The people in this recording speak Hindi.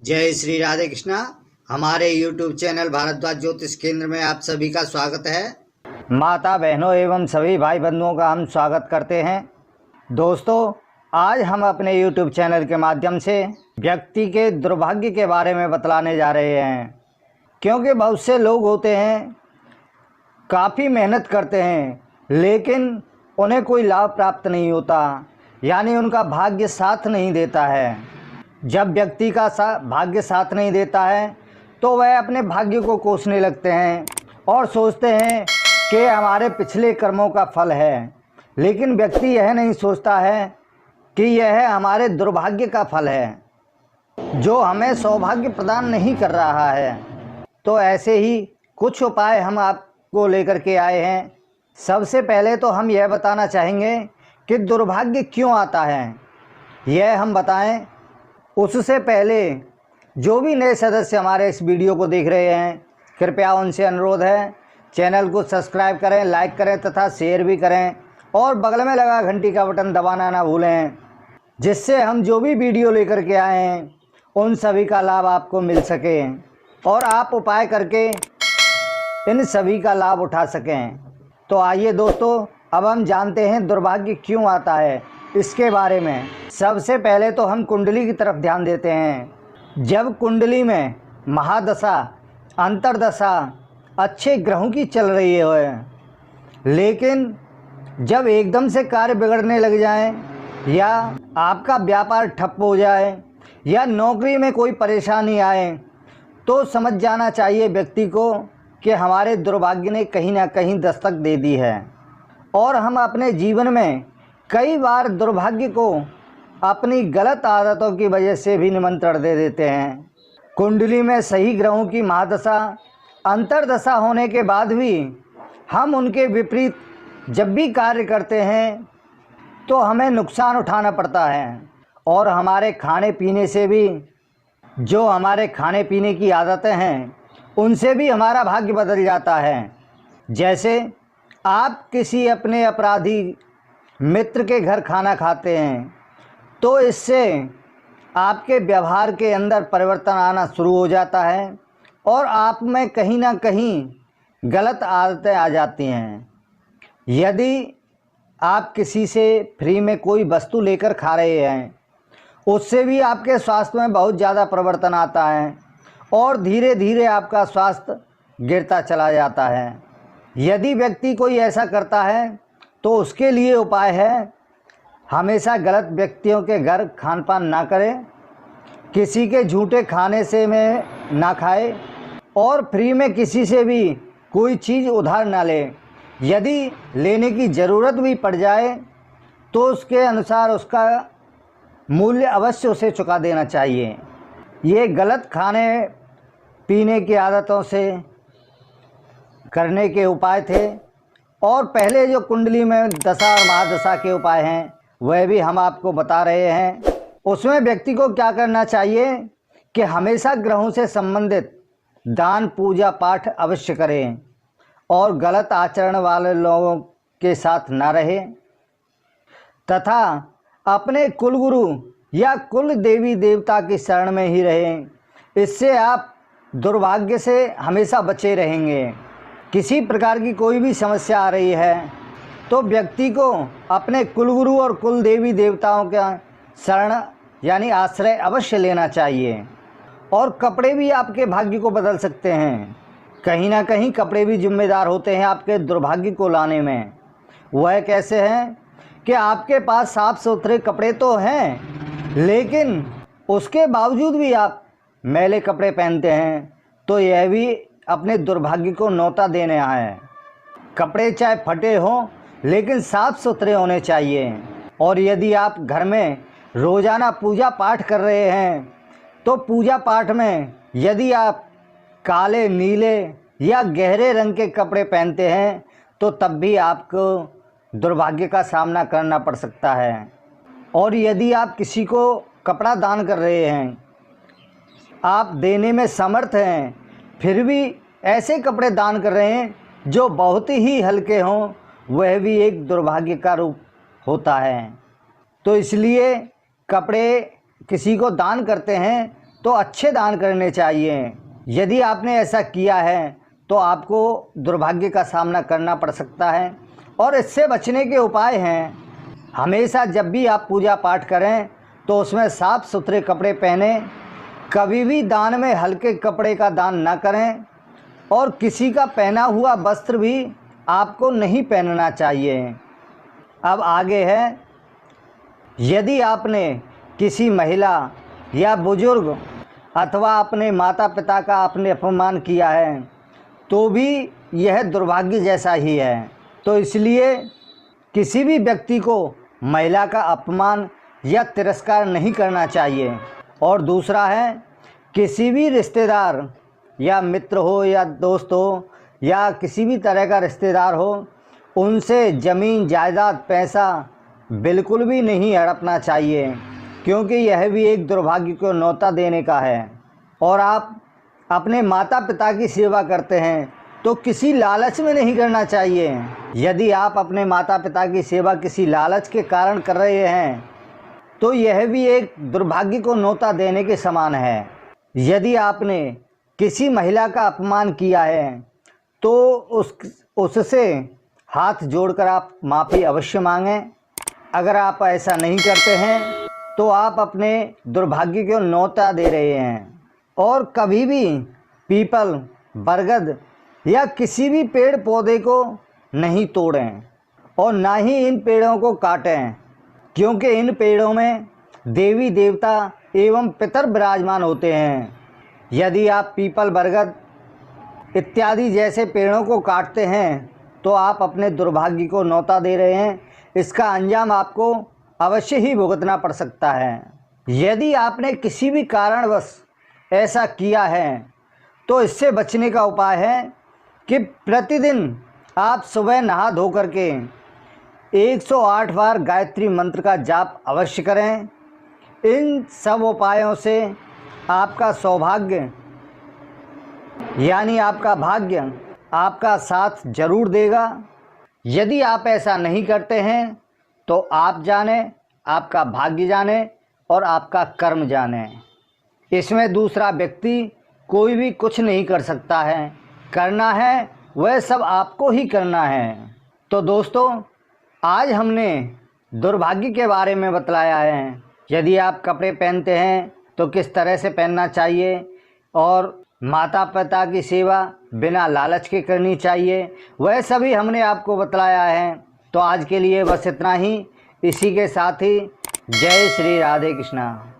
जय श्री राधे कृष्णा। हमारे YouTube चैनल भारद्वाज ज्योतिष केंद्र में आप सभी का स्वागत है। माता बहनों एवं सभी भाई बंधुओं का हम स्वागत करते हैं। दोस्तों, आज हम अपने YouTube चैनल के माध्यम से व्यक्ति के दुर्भाग्य के बारे में बतलाने जा रहे हैं, क्योंकि बहुत से लोग होते हैं, काफ़ी मेहनत करते हैं, लेकिन उन्हें कोई लाभ प्राप्त नहीं होता, यानी उनका भाग्य साथ नहीं देता है। जब व्यक्ति का भाग्य साथ नहीं देता है तो वह अपने भाग्य को कोसने लगते हैं और सोचते हैं कि हमारे पिछले कर्मों का फल है, लेकिन व्यक्ति यह नहीं सोचता है कि यह हमारे दुर्भाग्य का फल है, जो हमें सौभाग्य प्रदान नहीं कर रहा है। तो ऐसे ही कुछ उपाय हम आपको लेकर के आए हैं। सबसे पहले तो हम यह बताना चाहेंगे कि दुर्भाग्य क्यों आता है, यह हम बताएं। उससे पहले जो भी नए सदस्य हमारे इस वीडियो को देख रहे हैं, कृपया उनसे अनुरोध है, चैनल को सब्सक्राइब करें, लाइक करें तथा शेयर भी करें और बगल में लगा घंटी का बटन दबाना ना भूलें, जिससे हम जो भी वीडियो लेकर के आए हैं उन सभी का लाभ आपको मिल सके और आप उपाय करके इन सभी का लाभ उठा सकें। तो आइए दोस्तों, अब हम जानते हैं दुर्भाग्य क्यों आता है इसके बारे में। सबसे पहले तो हम कुंडली की तरफ ध्यान देते हैं। जब कुंडली में महादशा, अंतर्दशा अच्छे ग्रहों की चल रही है, लेकिन जब एकदम से कार्य बिगड़ने लग जाए या आपका व्यापार ठप हो जाए या नौकरी में कोई परेशानी आए, तो समझ जाना चाहिए व्यक्ति को कि हमारे दुर्भाग्य ने कहीं ना कहीं दस्तक दे दी है और हम अपने जीवन में कई बार दुर्भाग्य को अपनी गलत आदतों की वजह से भी निमंत्रण दे देते हैं। कुंडली में सही ग्रहों की महादशा, अंतर्दशा होने के बाद भी हम उनके विपरीत जब भी कार्य करते हैं तो हमें नुकसान उठाना पड़ता है और हमारे खाने पीने से भी, जो हमारे खाने पीने की आदतें हैं उनसे भी हमारा भाग्य बदल जाता है। जैसे आप किसी अपने अपराधी मित्र के घर खाना खाते हैं तो इससे आपके व्यवहार के अंदर परिवर्तन आना शुरू हो जाता है और आप में कहीं ना कहीं गलत आदतें आ जाती हैं। यदि आप किसी से फ्री में कोई वस्तु लेकर खा रहे हैं, उससे भी आपके स्वास्थ्य में बहुत ज़्यादा परिवर्तन आता है और धीरे धीरे आपका स्वास्थ्य गिरता चला जाता है। यदि व्यक्ति कोई ऐसा करता है तो उसके लिए उपाय है, हमेशा गलत व्यक्तियों के घर खान पान ना करें, किसी के झूठे खाने से में ना खाए और फ्री में किसी से भी कोई चीज़ उधार ना ले। यदि लेने की ज़रूरत भी पड़ जाए तो उसके अनुसार उसका मूल्य अवश्य उसे चुका देना चाहिए। ये गलत खाने पीने की आदतों से करने के उपाय थे। और पहले जो कुंडली में दशा और महादशा के उपाय हैं वह भी हम आपको बता रहे हैं। उसमें व्यक्ति को क्या करना चाहिए कि हमेशा ग्रहों से संबंधित दान पूजा पाठ अवश्य करें और गलत आचरण वाले लोगों के साथ ना रहे तथा अपने कुलगुरु या कुल देवी देवता की शरण में ही रहें। इससे आप दुर्भाग्य से हमेशा बचे रहेंगे। किसी प्रकार की कोई भी समस्या आ रही है तो व्यक्ति को अपने कुलगुरु और कुल देवी देवताओं का शरण यानी आश्रय अवश्य लेना चाहिए। और कपड़े भी आपके भाग्य को बदल सकते हैं। कहीं ना कहीं कपड़े भी जिम्मेदार होते हैं आपके दुर्भाग्य को लाने में। वह कैसे हैं कि आपके पास साफ सुथरे कपड़े तो हैं, लेकिन उसके बावजूद भी आप मैले कपड़े पहनते हैं, तो यह भी अपने दुर्भाग्य को न्योता देने आए। कपड़े चाहे फटे हों लेकिन साफ सुथरे होने चाहिए। और यदि आप घर में रोज़ाना पूजा पाठ कर रहे हैं तो पूजा पाठ में यदि आप काले, नीले या गहरे रंग के कपड़े पहनते हैं तो तब भी आपको दुर्भाग्य का सामना करना पड़ सकता है। और यदि आप किसी को कपड़ा दान कर रहे हैं, आप देने में समर्थ हैं, फिर भी ऐसे कपड़े दान कर रहे हैं जो बहुत ही हल्के हों, वह भी एक दुर्भाग्य का रूप होता है। तो इसलिए कपड़े किसी को दान करते हैं तो अच्छे दान करने चाहिए। यदि आपने ऐसा किया है तो आपको दुर्भाग्य का सामना करना पड़ सकता है। और इससे बचने के उपाय हैं, हमेशा जब भी आप पूजा पाठ करें तो उसमें साफ सुथरे कपड़े पहने, कभी भी दान में हल्के कपड़े का दान ना करें और किसी का पहना हुआ वस्त्र भी आपको नहीं पहनना चाहिए। अब आगे है, यदि आपने किसी महिला या बुजुर्ग अथवा अपने माता पिता का आपने अपमान किया है तो भी यह दुर्भाग्य जैसा ही है। तो इसलिए किसी भी व्यक्ति को महिला का अपमान या तिरस्कार नहीं करना चाहिए। और दूसरा है, किसी भी रिश्तेदार या मित्र हो या दोस्त हो या किसी भी तरह का रिश्तेदार हो, उनसे ज़मीन जायदाद पैसा बिल्कुल भी नहीं हड़पना चाहिए, क्योंकि यह भी एक दुर्भाग्य को न्योता देने का है। और आप अपने माता पिता की सेवा करते हैं तो किसी लालच में नहीं करना चाहिए। यदि आप अपने माता पिता की सेवा किसी लालच के कारण कर रहे हैं तो यह भी एक दुर्भाग्य को न्योता देने के समान है। यदि आपने किसी महिला का अपमान किया है तो उससे हाथ जोड़कर आप माफ़ी अवश्य मांगें। अगर आप ऐसा नहीं करते हैं तो आप अपने दुर्भाग्य को न्योता दे रहे हैं। और कभी भी पीपल, बरगद या किसी भी पेड़ पौधे को नहीं तोड़ें और ना ही इन पेड़ों को काटें, क्योंकि इन पेड़ों में देवी देवता एवं पितर विराजमान होते हैं। यदि आप पीपल, बरगद इत्यादि जैसे पेड़ों को काटते हैं तो आप अपने दुर्भाग्य को न्योता दे रहे हैं। इसका अंजाम आपको अवश्य ही भुगतना पड़ सकता है। यदि आपने किसी भी कारणवश ऐसा किया है तो इससे बचने का उपाय है कि प्रतिदिन आप सुबह नहा धो करके 108 बार गायत्री मंत्र का जाप अवश्य करें। इन सब उपायों से आपका सौभाग्य यानी आपका भाग्य आपका साथ जरूर देगा। यदि आप ऐसा नहीं करते हैं तो आप जाने, आपका भाग्य जाने और आपका कर्म जाने। इसमें दूसरा व्यक्ति कोई भी कुछ नहीं कर सकता है। करना है वह सब आपको ही करना है। तो दोस्तों, आज हमने दुर्भाग्य के बारे में बतलाया है। यदि आप कपड़े पहनते हैं तो किस तरह से पहनना चाहिए और माता पिता की सेवा बिना लालच के करनी चाहिए, वह सभी हमने आपको बतलाया है। तो आज के लिए बस इतना ही। इसी के साथ ही जय श्री राधे कृष्णा।